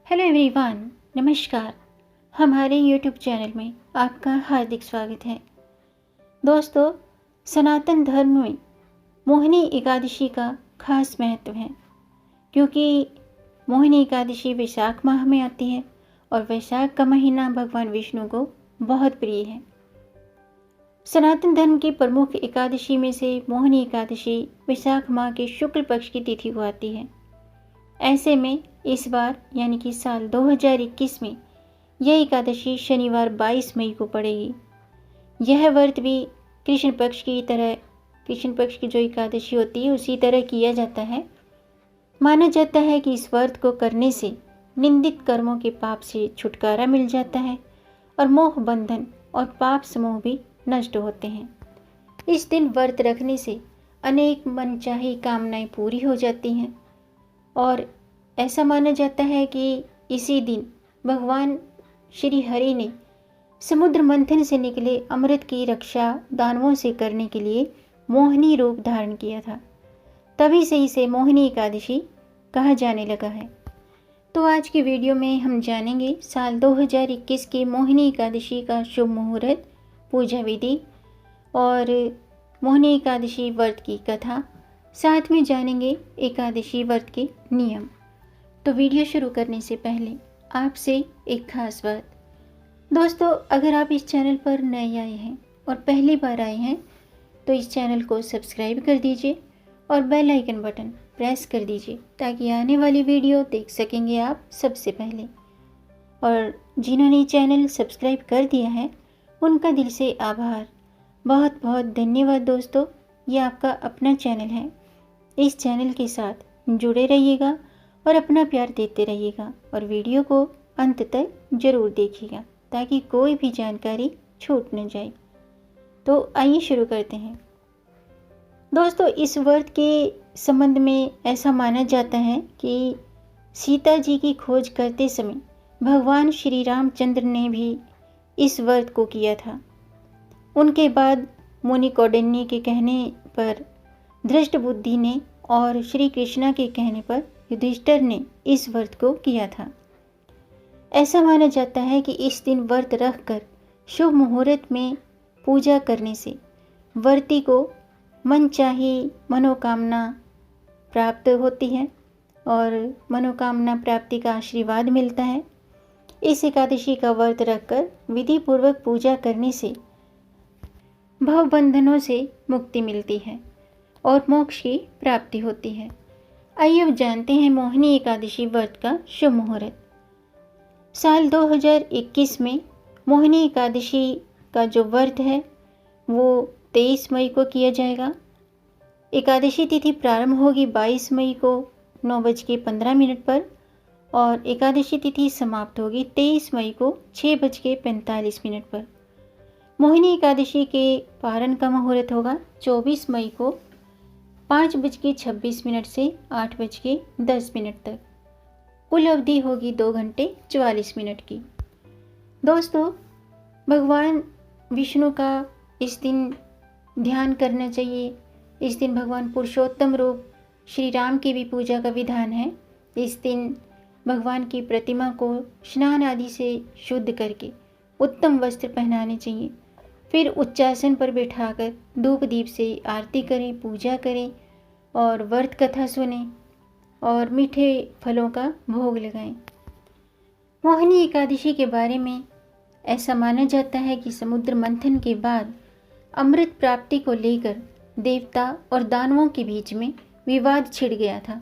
Hello everyone, नमस्कार। हमारे YouTube channel में आपका हार्दिक स्वागत है। दोस्तों, सनातन धर्म में मोहिनी एकादशी का खास महत्व है, क्योंकि मोहिनी एकादशी वैशाख माह में आती है और वैशाख का महीना भगवान विष्णु को बहुत प्रिय है। सनातन धर्म की प्रमुख एकादशी में से मोहिनी एकादशी वैशाख माह के शुक्ल पक्ष की तिथि को आती है। ऐसे में इस बार यानी कि साल 2021 में यह एकादशी शनिवार 22 मई को पड़ेगी। यह व्रत भी कृष्ण पक्ष की जो एकादशी होती है उसी तरह किया जाता है। माना जाता है कि इस व्रत को करने से निंदित कर्मों के पाप से छुटकारा मिल जाता है और मोह बंधन और पाप समूह भी नष्ट होते हैं। इस दिन व्रत रखने से अनेक मनचाही कामनाएं पूरी हो जाती हैं और ऐसा माना जाता है कि इसी दिन भगवान श्री हरि ने समुद्र मंथन से निकले अमृत की रक्षा दानवों से करने के लिए मोहिनी रूप धारण किया था। तभी से इसे मोहिनी एकादशी कहा जाने लगा है। तो आज की वीडियो में हम जानेंगे साल 2021 की मोहिनी एकादशी का शुभ मुहूर्त, पूजा विधि और मोहिनी एकादशी व्रत की कथा। साथ में जानेंगे एकादशी व्रत के नियम। तो वीडियो शुरू करने से पहले आपसे एक खास बात। दोस्तों, अगर आप इस चैनल पर नए आए हैं और पहली बार आए हैं तो इस चैनल को सब्सक्राइब कर दीजिए और बेल आइकन बटन प्रेस कर दीजिए ताकि आने वाली वीडियो देख सकेंगे आप सबसे पहले। और जिन्होंने चैनल सब्सक्राइब कर दिया है उनका दिल से आभार, बहुत बहुत धन्यवाद। दोस्तों, ये आपका अपना चैनल है। इस चैनल के साथ जुड़े रहिएगा और अपना प्यार देते रहिएगा और वीडियो को अंत तक ज़रूर देखिएगा ताकि कोई भी जानकारी छूट न जाए। तो आइए शुरू करते हैं। दोस्तों, इस व्रत के संबंध में ऐसा माना जाता है कि सीता जी की खोज करते समय भगवान श्री रामचंद्र ने भी इस व्रत को किया था। उनके बाद मुनि कौंडिन्य के कहने पर धृष्ट बुद्धि ने और श्री कृष्णा के कहने पर युधिष्ठिर ने इस व्रत को किया था। ऐसा माना जाता है कि इस दिन व्रत रखकर शुभ मुहूर्त में पूजा करने से व्रती को मनचाही मनोकामना प्राप्त होती है और मनोकामना प्राप्ति का आशीर्वाद मिलता है। इस एकादशी का व्रत रखकर विधि पूर्वक पूजा करने से भव बंधनों से मुक्ति मिलती है और मोक्ष की प्राप्ति होती है। आइए अब जानते हैं मोहिनी एकादशी व्रत का शुभ मुहूर्त। साल 2021 में मोहिनी एकादशी का जो व्रत है वो 23 मई को किया जाएगा। एकादशी तिथि प्रारंभ होगी 22 मई को 9:15 पर और एकादशी तिथि समाप्त होगी 23 मई को 6:45 पर। मोहिनी एकादशी के पारण का मुहूर्त होगा 24 मई को 5:26 से 8:10 तक। कुल अवधि होगी 2 घंटे 44 मिनट की। दोस्तों, भगवान विष्णु का इस दिन ध्यान करना चाहिए। इस दिन भगवान पुरुषोत्तम रूप श्री राम की भी पूजा का विधान है। इस दिन भगवान की प्रतिमा को स्नान आदि से शुद्ध करके उत्तम वस्त्र पहनाने चाहिए। फिर उच्चासन पर बैठाकर धूप दीप से आरती करें, पूजा करें और व्रत कथा सुनें और मीठे फलों का भोग लगाएं। मोहिनी एकादशी के बारे में ऐसा माना जाता है कि समुद्र मंथन के बाद अमृत प्राप्ति को लेकर देवता और दानवों के बीच में विवाद छिड़ गया था।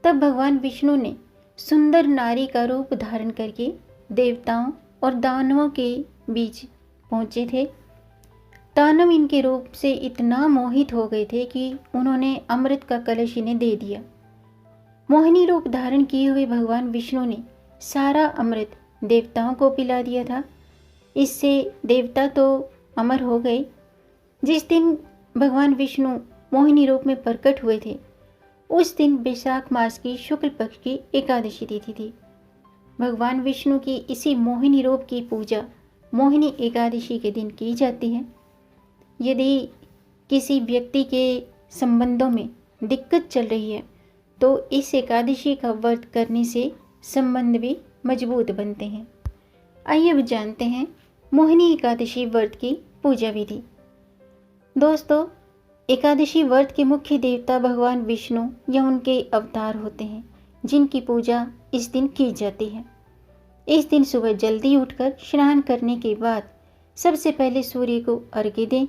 तब भगवान विष्णु ने सुंदर नारी का रूप धारण करके देवताओं और दानवों के बीच पहुँचे थे। दानव इनके रूप से इतना मोहित हो गए थे कि उन्होंने अमृत का कलश इन्हें दे दिया। मोहिनी रूप धारण किए हुए भगवान विष्णु ने सारा अमृत देवताओं को पिला दिया था। इससे देवता तो अमर हो गए। जिस दिन भगवान विष्णु मोहिनी रूप में प्रकट हुए थे उस दिन वैशाख मास की शुक्ल पक्ष की एकादशी तिथि थी। भगवान विष्णु की इसी मोहिनी रूप की पूजा मोहिनी एकादशी के दिन की जाती है। यदि किसी व्यक्ति के संबंधों में दिक्कत चल रही है तो इस एकादशी का व्रत करने से संबंध भी मजबूत बनते हैं। आइए अब जानते हैं मोहिनी एकादशी व्रत की पूजा विधि। दोस्तों, एकादशी व्रत के मुख्य देवता भगवान विष्णु या उनके अवतार होते हैं, जिनकी पूजा इस दिन की जाती है। इस दिन सुबह जल्दी उठकर स्नान करने के बाद सबसे पहले सूर्य को अर्घ्य दें।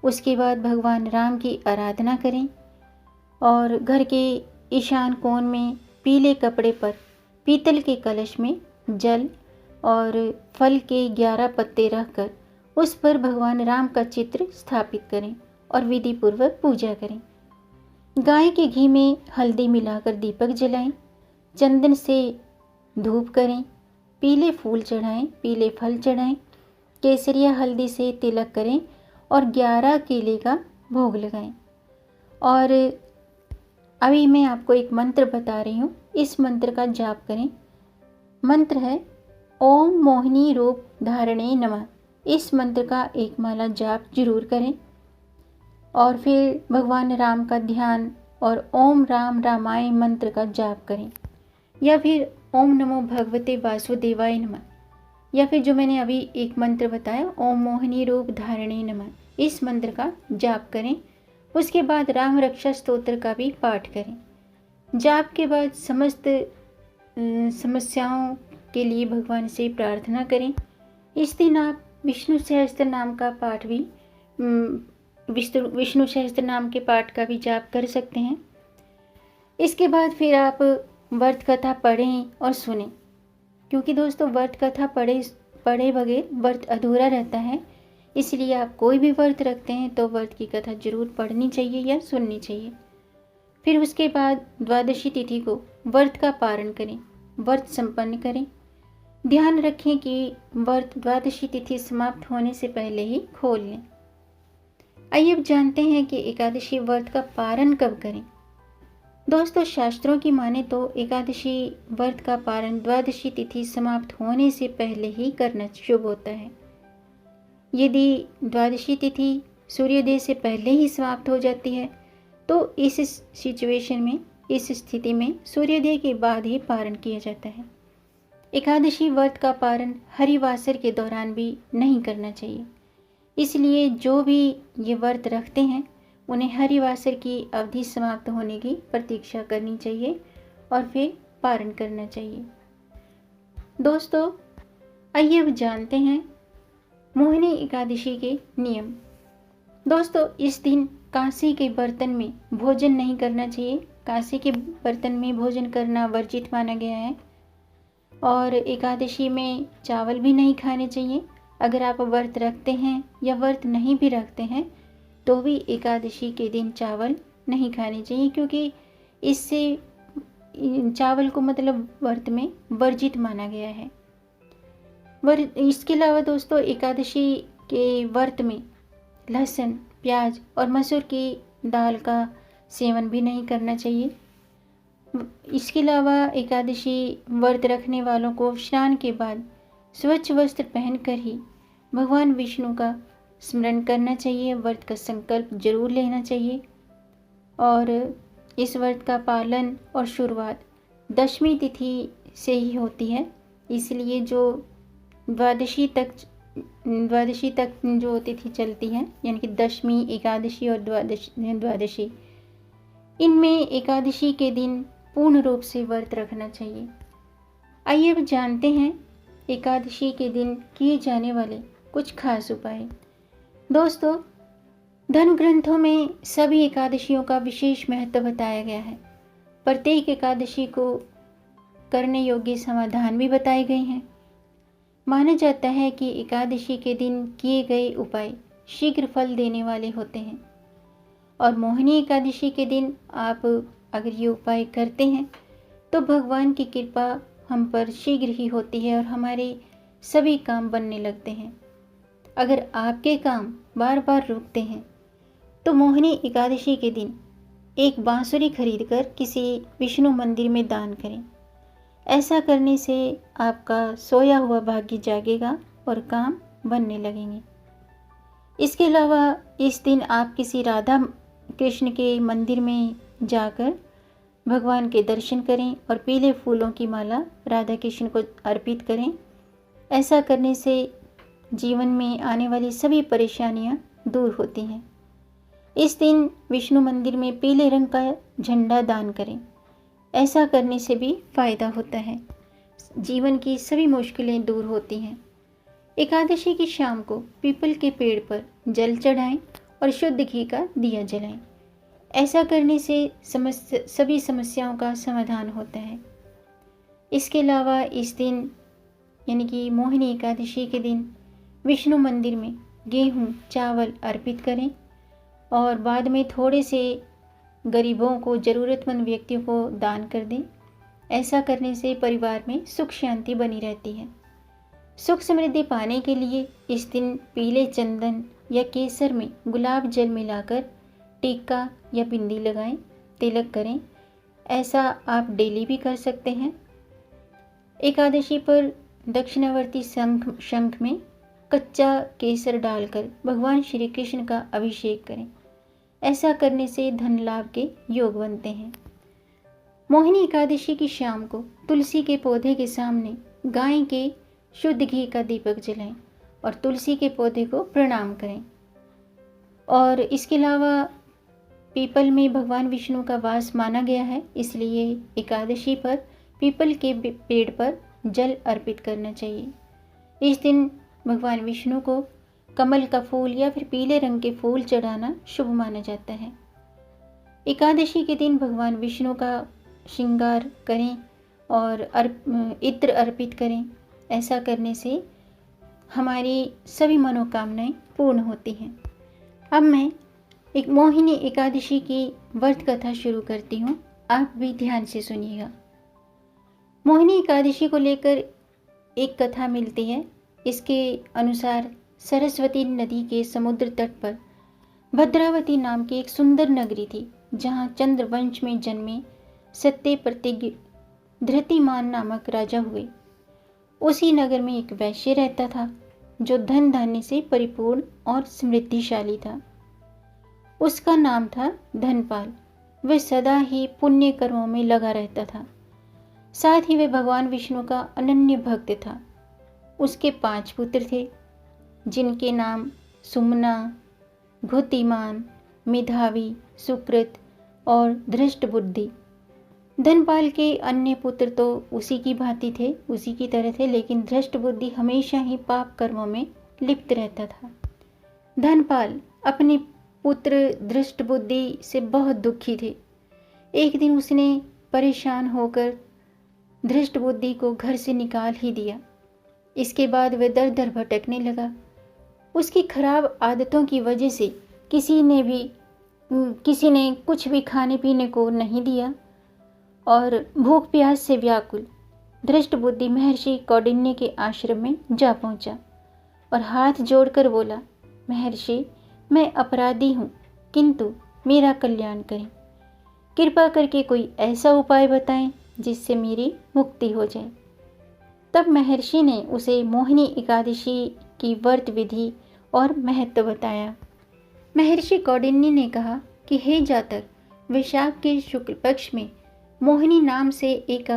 उसके बाद भगवान राम की आराधना करें और घर के ईशान कोण में पीले कपड़े पर पीतल के कलश में जल और फल के 11 पत्ते रखकर उस पर भगवान राम का चित्र स्थापित करें और विधि पूर्वक पूजा करें। गाय के घी में हल्दी मिलाकर दीपक जलाएं, चंदन से धूप करें, पीले फूल चढ़ाएं, पीले फल चढ़ाएं, केसरिया हल्दी से तिलक करें और 11 केले का भोग लगाएं। और अभी मैं आपको एक मंत्र बता रही हूँ, इस मंत्र का जाप करें। मंत्र है ओम मोहिनी रूप धारणे नमः। इस मंत्र का एक माला जाप जरूर करें और फिर भगवान राम का ध्यान और ओम राम रामाय मंत्र का जाप करें, या फिर ओम नमो भगवते वासुदेवाय नमः, या फिर जो मैंने अभी एक मंत्र बताया ओम मोहिनी रूप धारणे नमः, इस मंत्र का जाप करें। उसके बाद राम रक्षा स्तोत्र का भी पाठ करें। जाप के बाद समस्त समस्याओं के लिए भगवान से प्रार्थना करें। इस दिन आप विष्णु सहस्त्र नाम का पाठ भी विष्णु सहस्त्र नाम के पाठ का भी जाप कर सकते हैं। इसके बाद फिर आप व्रत कथा पढ़ें और सुनें, क्योंकि दोस्तों व्रत कथा पढ़े बगैर व्रत अधूरा रहता है। इसलिए आप कोई भी व्रत रखते हैं तो व्रत की कथा जरूर पढ़नी चाहिए या सुननी चाहिए। फिर उसके बाद द्वादशी तिथि को व्रत का पारण करें, व्रत संपन्न करें। ध्यान रखें कि व्रत द्वादशी तिथि समाप्त होने से पहले ही खोल लें। आइए अब जानते हैं कि एकादशी व्रत का पारण कब करें। दोस्तों, शास्त्रों की माने तो एकादशी व्रत का पारण द्वादशी तिथि समाप्त होने से पहले ही करना शुभ होता है। यदि द्वादशी तिथि सूर्योदय से पहले ही समाप्त हो जाती है तो इस सिचुएशन में, इस स्थिति में सूर्योदय के बाद ही पारण किया जाता है। एकादशी व्रत का पारण हरिवासर के दौरान भी नहीं करना चाहिए। इसलिए जो भी ये व्रत रखते हैं उन्हें हरिवासर की अवधि समाप्त होने की प्रतीक्षा करनी चाहिए और फिर पारण करना चाहिए। दोस्तों, आइए अब जानते हैं मोहिनी एकादशी के नियम। दोस्तों, इस दिन कांसे के बर्तन में भोजन नहीं करना चाहिए। कांसे के बर्तन में भोजन करना वर्जित माना गया है। और एकादशी में चावल भी नहीं खाने चाहिए। अगर आप व्रत रखते हैं या व्रत नहीं भी रखते हैं तो भी एकादशी के दिन चावल नहीं खाने चाहिए, क्योंकि इससे चावल को मतलब व्रत में वर्जित माना गया है। इसके अलावा दोस्तों, एकादशी के व्रत में लहसुन, प्याज और मसूर की दाल का सेवन भी नहीं करना चाहिए। इसके अलावा एकादशी व्रत रखने वालों को स्नान के बाद स्वच्छ वस्त्र पहनकर ही भगवान विष्णु का स्मरण करना चाहिए। व्रत का संकल्प जरूर लेना चाहिए और इस व्रत का पालन और शुरुआत दशमी तिथि से ही होती है। इसलिए जो द्वादशी तक जो तिथि चलती है, यानी कि दशमी, एकादशी और द्वादशी, इनमें एकादशी के दिन पूर्ण रूप से व्रत रखना चाहिए। आइए अब जानते हैं एकादशी के दिन किए जाने वाले कुछ खास उपाय। दोस्तों, धर्म ग्रंथों में सभी एकादशियों का विशेष महत्व बताया गया है। प्रत्येक एकादशी को करने योग्य समाधान भी बताए गए हैं। माना जाता है कि एकादशी के दिन किए गए उपाय शीघ्र फल देने वाले होते हैं और मोहिनी एकादशी के दिन आप अगर ये उपाय करते हैं तो भगवान की कृपा हम पर शीघ्र ही होती है और हमारे सभी काम बनने लगते हैं। अगर आपके काम बार बार रुकते हैं तो मोहिनी एकादशी के दिन एक बांसुरी खरीदकर किसी विष्णु मंदिर में दान करें। ऐसा करने से आपका सोया हुआ भाग्य जागेगा और काम बनने लगेंगे। इसके अलावा इस दिन आप किसी राधा कृष्ण के मंदिर में जाकर भगवान के दर्शन करें और पीले फूलों की माला राधा कृष्ण को अर्पित करें। ऐसा करने से जीवन में आने वाली सभी परेशानियां दूर होती हैं। इस दिन विष्णु मंदिर में पीले रंग का झंडा दान करें। ऐसा करने से भी फायदा होता है, जीवन की सभी मुश्किलें दूर होती हैं। एकादशी की शाम को पीपल के पेड़ पर जल चढ़ाएं और शुद्ध घी का दिया जलाएं। ऐसा करने से सभी समस्याओं का समाधान होता है। इसके अलावा इस दिन यानी कि मोहिनी एकादशी के दिन विष्णु मंदिर में गेहूं चावल अर्पित करें और बाद में थोड़े से गरीबों को, ज़रूरतमंद व्यक्तियों को दान कर दें। ऐसा करने से परिवार में सुख शांति बनी रहती है। सुख समृद्धि पाने के लिए इस दिन पीले चंदन या केसर में गुलाब जल मिलाकर टीका या बिंदी लगाएं, तिलक करें। ऐसा आप डेली भी कर सकते हैं। एकादशी पर दक्षिणावर्ती शंख में कच्चा केसर डालकर भगवान श्री कृष्ण का अभिषेक करें। ऐसा करने से धन लाभ के योग बनते हैं। मोहिनी एकादशी की शाम को तुलसी के पौधे के सामने गाय के शुद्ध घी का दीपक जलाएं और तुलसी के पौधे को प्रणाम करें। और इसके अलावा पीपल में भगवान विष्णु का वास माना गया है, इसलिए एकादशी पर पीपल के पेड़ पर जल अर्पित करना चाहिए। इस दिन भगवान विष्णु को कमल का फूल या फिर पीले रंग के फूल चढ़ाना शुभ माना जाता है। एकादशी के दिन भगवान विष्णु का श्रृंगार करें और इत्र अर्पित करें। ऐसा करने से हमारी सभी मनोकामनाएं पूर्ण होती हैं। अब मैं एक मोहिनी एकादशी की व्रत कथा शुरू करती हूँ, आप भी ध्यान से सुनिएगा। मोहिनी एकादशी को लेकर एक कथा मिलती है। इसके अनुसार सरस्वती नदी के समुद्र तट पर भद्रावती नाम की एक सुंदर नगरी थी, जहाँ चंद्रवंश में जन्मे सत्य प्रतिज्ञ धृतिमान नामक राजा हुए। उसी नगर में एक वैश्य रहता था जो धन धान्य से परिपूर्ण और समृद्धिशाली था। उसका नाम था धनपाल। वह सदा ही पुण्य कर्मों में लगा रहता था। साथ ही वह भगवान विष्णु का अनन्य भक्त था। उसके 5 पुत्र थे, जिनके नाम सुमना, घुतिमान, मेधावी, सुकृत और धृष्ट बुद्धि। धनपाल के अन्य पुत्र तो उसी की भांति थे, उसी की तरह थे, लेकिन धृष्ट बुद्धि हमेशा ही पाप कर्मों में लिप्त रहता था। धनपाल अपने पुत्र धृष्ट बुद्धि से बहुत दुखी थे। एक दिन उसने परेशान होकर धृष्ट बुद्धि को घर से निकाल ही दिया। इसके बाद वह दर दर भटकने लगा। उसकी खराब आदतों की वजह से किसी ने कुछ भी खाने पीने को नहीं दिया और भूख प्यास से व्याकुल धृष्ट बुद्धि महर्षि कौंडिन्य के आश्रम में जा पहुंचा और हाथ जोड़कर बोला, महर्षि, मैं अपराधी हूँ, किंतु मेरा कल्याण करें। कृपा करके कोई ऐसा उपाय बताएं जिससे मेरी मुक्ति हो जाए। तब महर्षि ने उसे मोहिनी एकादशी की व्रत विधि और महत्व बताया। महर्षि कौंडिन्य ने कहा कि हे जातक, वैशाख के शुक्ल पक्ष में मोहिनी नाम से एक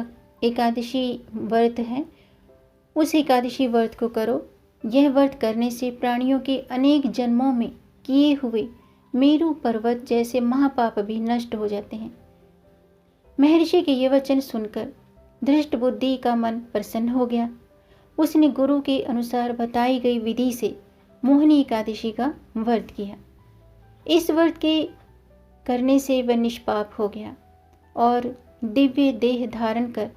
एकादशी व्रत है। उस एकादशी व्रत को करो। यह व्रत करने से प्राणियों के अनेक जन्मों में किए हुए मेरु पर्वत जैसे महापाप भी नष्ट हो जाते हैं। महर्षि के ये वचन सुनकर धृष्ट बुद्धि का मन प्रसन्न हो गया। उसने गुरु के अनुसार बताई गई विधि से मोहिनी एकादशी का व्रत किया। इस व्रत के करने से वह निष्पाप हो गया और दिव्य देह धारण कर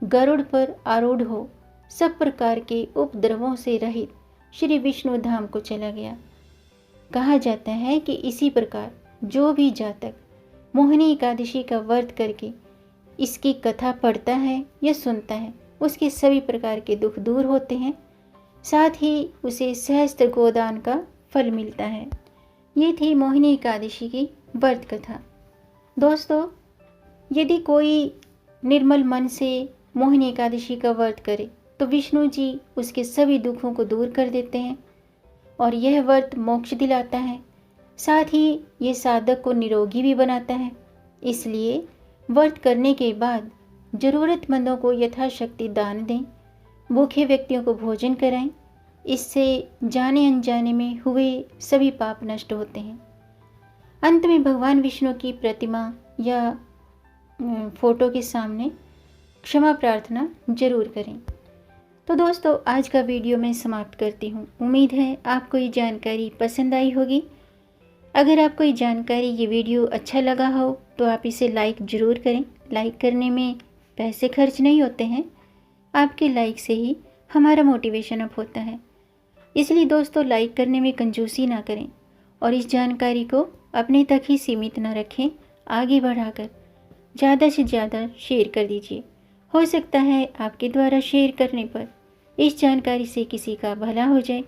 गरुड़ पर आरूढ़ हो सब प्रकार के उपद्रवों से रहित श्री विष्णु धाम को चला गया। कहा जाता है कि इसी प्रकार जो भी जातक मोहिनी एकादशी का व्रत करके इसकी कथा पढ़ता है या सुनता है, उसके सभी प्रकार के दुख दूर होते हैं, साथ ही उसे सहस्त्र गोदान का फल मिलता है। ये थी मोहिनी एकादशी की व्रत कथा। दोस्तों, यदि कोई निर्मल मन से मोहिनी एकादशी का व्रत करे तो विष्णु जी उसके सभी दुखों को दूर कर देते हैं और यह व्रत मोक्ष दिलाता है। साथ ही ये साधक को निरोगी भी बनाता है। इसलिए व्रत करने के बाद ज़रूरतमंदों को यथाशक्ति दान दें, भूखे व्यक्तियों को भोजन कराएं। इससे जाने अनजाने में हुए सभी पाप नष्ट होते हैं। अंत में भगवान विष्णु की प्रतिमा या फोटो के सामने क्षमा प्रार्थना जरूर करें। तो दोस्तों, आज का वीडियो मैं समाप्त करती हूँ। उम्मीद है आपको ये जानकारी पसंद आई होगी। अगर आपको ये जानकारी, ये वीडियो अच्छा लगा हो तो आप इसे लाइक ज़रूर करें। लाइक करने में पैसे खर्च नहीं होते हैं, आपके लाइक से ही हमारा मोटिवेशन अप होता है। इसलिए दोस्तों, लाइक करने में कंजूसी ना करें और इस जानकारी को अपने तक ही सीमित ना रखें। आगे बढ़ाकर ज़्यादा से ज़्यादा शेयर कर दीजिए। हो सकता है आपके द्वारा शेयर करने पर इस जानकारी से किसी का भला हो जाए।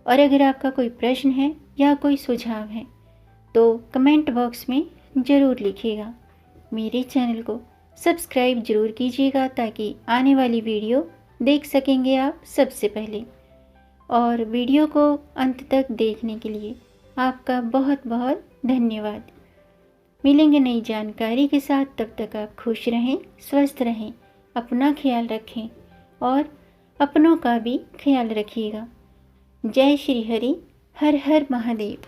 और अगर आपका कोई प्रश्न है या कोई सुझाव है तो कमेंट बॉक्स में ज़रूर लिखिएगा। मेरे चैनल को सब्सक्राइब ज़रूर कीजिएगा ताकि आने वाली वीडियो देख सकेंगे आप सबसे पहले। और वीडियो को अंत तक देखने के लिए आपका बहुत बहुत धन्यवाद। मिलेंगे नई जानकारी के साथ, तब तक आप खुश रहें, स्वस्थ रहें, अपना ख्याल रखें और अपनों का भी ख्याल रखिएगा। जय श्री हरि, हर हर महादेव।